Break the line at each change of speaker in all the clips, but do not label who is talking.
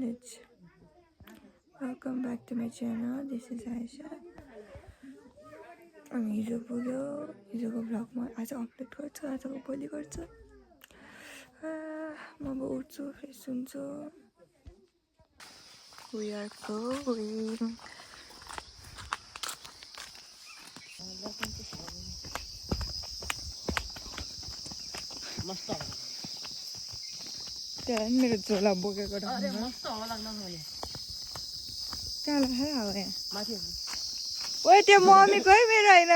guys, welcome back to my channel. This is Aisha. अनि हिजोको भ्लगमा आज अपलोड गर्छु, आजको भोलि गर्छु। म अब उठ्छु, फ्रेस हुन्छु। We are going. त्यहाँ मेरो झोला बोकेको
अरे मस्त हावा लाग्न थाल्यो
कहाँ लाग्यो हावा यहाँ
माथि
ओए त्यो मम्मीको है मेरो हैन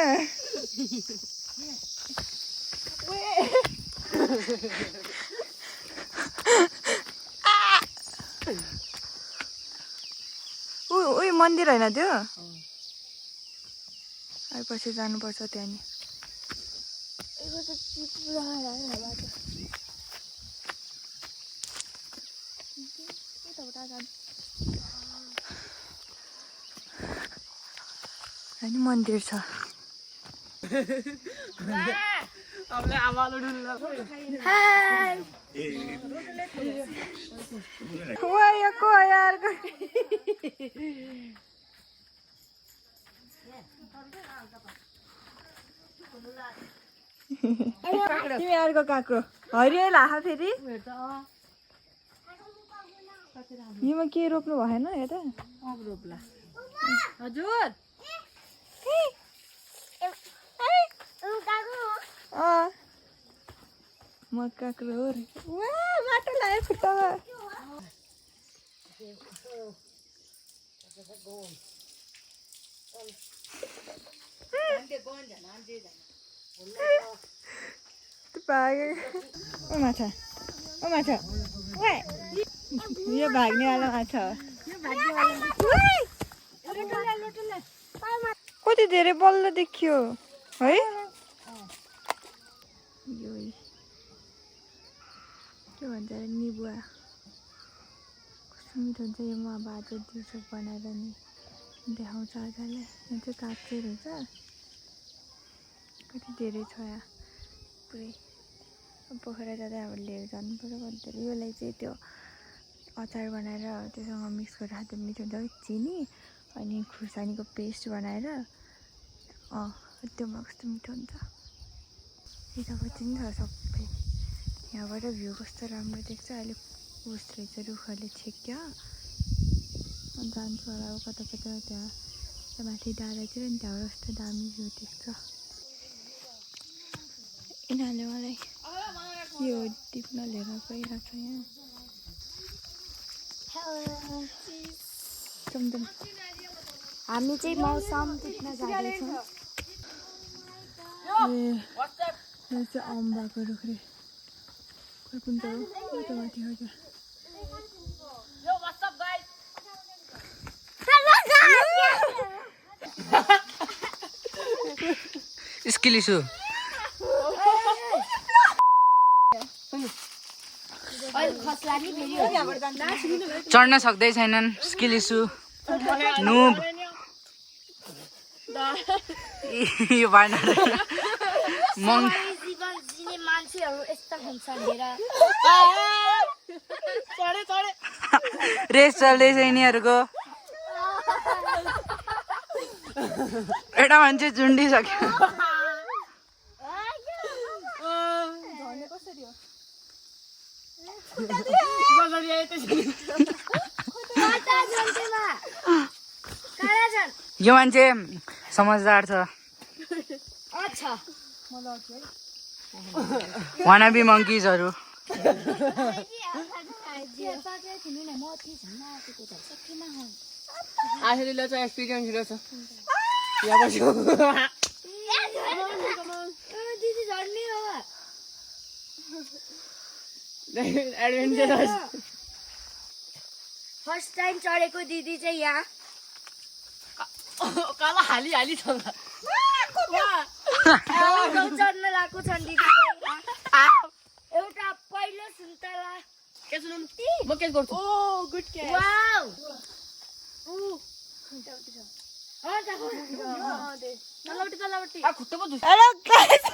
ओए मन्दिर हैन त्यो आइपछि जानुपर्छ त्यहाँ नि अनि मन्दिर छ
अब आमाले डुल्ला
हाय वाया को यार तिमी अर्को काक्रो हरियो लाखा फेरि यिमा के रोप्नु भएन यता
रोप्ला हजुर
म काक्रो हो माटो लाग्यो खुट्टामा माछा यो भाग्नेवाला माछा कति धेरै बल्ल देखियो है के भन्छ निबुवा कस्तो मिठो हुन्छ यो म अब आज दिउँसो बनाएर नि देखाउँछ आजलाई यो चाहिँ काँचै रहेछ कति धेरै छ यहाँ पुरै पोखरा जाँदा अब लिएर जानु पर्यो भन्दाखेरि यसलाई चाहिँ त्यो अचार बनाएर त्योसँग मिक्स गरेर खाँदा मिठो हुन्छ चिनी अनि खुर्सानीको पेस्ट बनाएर त्योमा कस्तो मिठो हुन्छ यतापट्टि नि छ सबै यहाँबाट भ्यू कस्तो राम्रो देख्छ अहिले उस रहेछ रुखहरूले छेक्यो जान्छु होला अब कता कता त्यहाँ माथि डाँडातिर नि त्यहाँबाट कस्तो दामी भ्यू देख्छ यिनीहरूले मलाई यो टिप्न लिएर गइरहेको छ यहाँ
हामी चाहिँ मौसम टिप्न जाँदैछौँ
यो चाहिँ अम्बाको रुख रे कुन त हो त्यो माथि हो क्या
स्किलिसु चढ्न सक्दै छैनन् स्किलिसु नुब यो भएन
मान्छेहरू यस्ता हुन्छन्
रेस चल्दैछ यिनीहरूको एउटा मान्छे झुन्डिसक्यो यो मान्छे समझदार छ वानाबी मंकीजहरु आखिरले चाहिँ एक्सपिरियन्स रहेछ यहाँ बस्यो
दिदी झर्ने हो
एडभेन्चरस
फर्स्ट टाइम चढेको दिदी चाहिँ यहाँ
काला हाली छ
चढ्न लागेको छन् दिदी एउटा पहिलो सुन्तला
के सुनौँ म के गर्छु ओ गुड के
वाउ
खुट्टा पो दुस
Hello guys!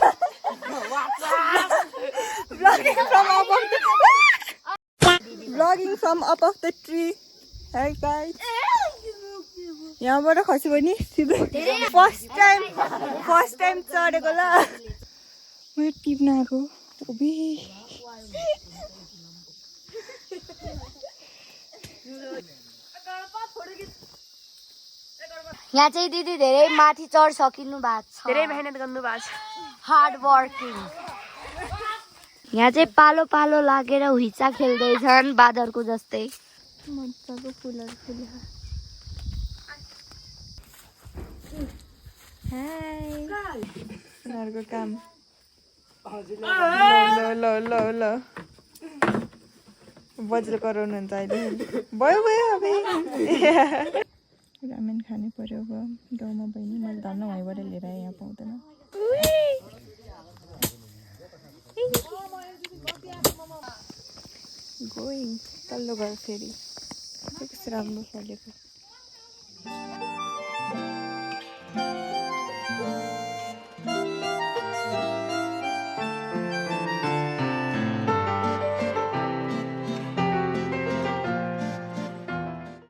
Vlogging from up of the tree. High guys यहाँबाट खस्यो भने सिधै फर्स्ट टाइम चढेको ल मेरो टिप्न आएको ओबे
यहाँ चाहिँ दिदी धेरै माथि चढिसकिनु भएको छ
धेरै मेहनत गर्नु भएको छ
हार्ड वर्किङ यहाँ चाहिँ पालो पालो लागेर हुइचा खेल्दैछन् बाँदरको जस्तै
मजाको फुलहरू फुल्यो हाई उनीहरूको काम ल बज्र कराउनुहुन्छ अहिले भयो अब रामेन खानु पर्यो अब गाउँमा बहिनी मैले धन्न वहीँबाट लिएर आएँ यहाँ पाउँदैन गोइङ तल्लो घर फेरि कस्तो राम्रो फलेको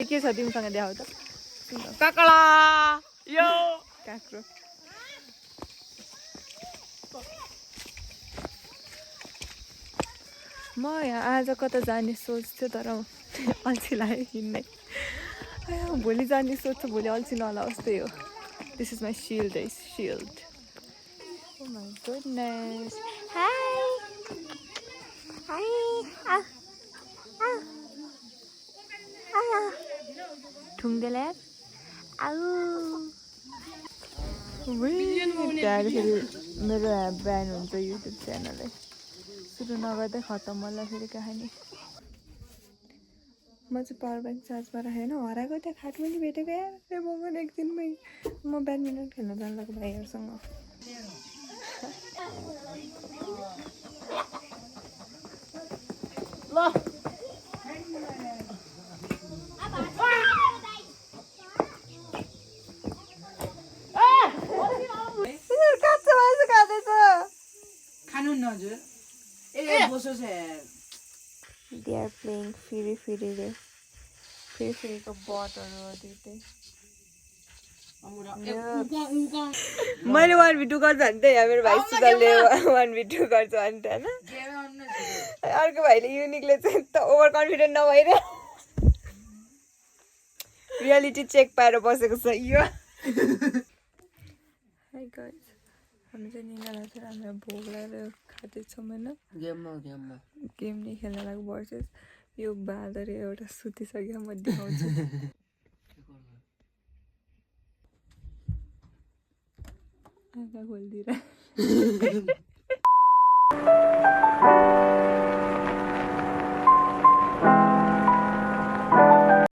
के छ तिमीसँग देखाउ त
काकडा यो
काँक्रो म यहाँ आज कता जाने सोच्थ्यो तर अल्छी लाग्यो हिँड्नै भोलि जाने सोच्छु भोलि अल्छी नलाओस् त्यही हो दिस इज माई सिल्ड है सिल्ड ओ माई गुडनेस ठुङ्देला त्यहाँदेखि फेरि मेरो ब्यान हुन्छ युट्युब च्यानलै सुरु नगर्दै खतम होला फेरि कहानी म चाहिँ पावर ब्याङ्क चार्जमा राखेन हराएको त्यहाँ खाटमा भेटेको यार भगवान एकदिनमै म ब्याडमिन्टन खेल्न जानु लाग्यो भाइहरूसँग
ल खानु न हजुर ए बसो छ
दे आर प्लेइङ फेरि फेरिको बटहरू मैले 1v2 गर्छु भने त्यही मेरो भाइ सुजलले 1v2 गर्छ भने त होइन अर्को भाइले युनिकले चाहिँ त ओभर कन्फिडेन्ट नभएर रियालिटी चेक पाएर बसेको छ यो हाई गाइस हामी चाहिँ निकालेर चाहिँ हाम्रो भोग लगाएर खाँदैछौँ होइन गेम नै खेल्न लागि वर्सेस यो बाँदर एउटा सुतिसक्यो म देखाउँछु आँखा खोलिदिएर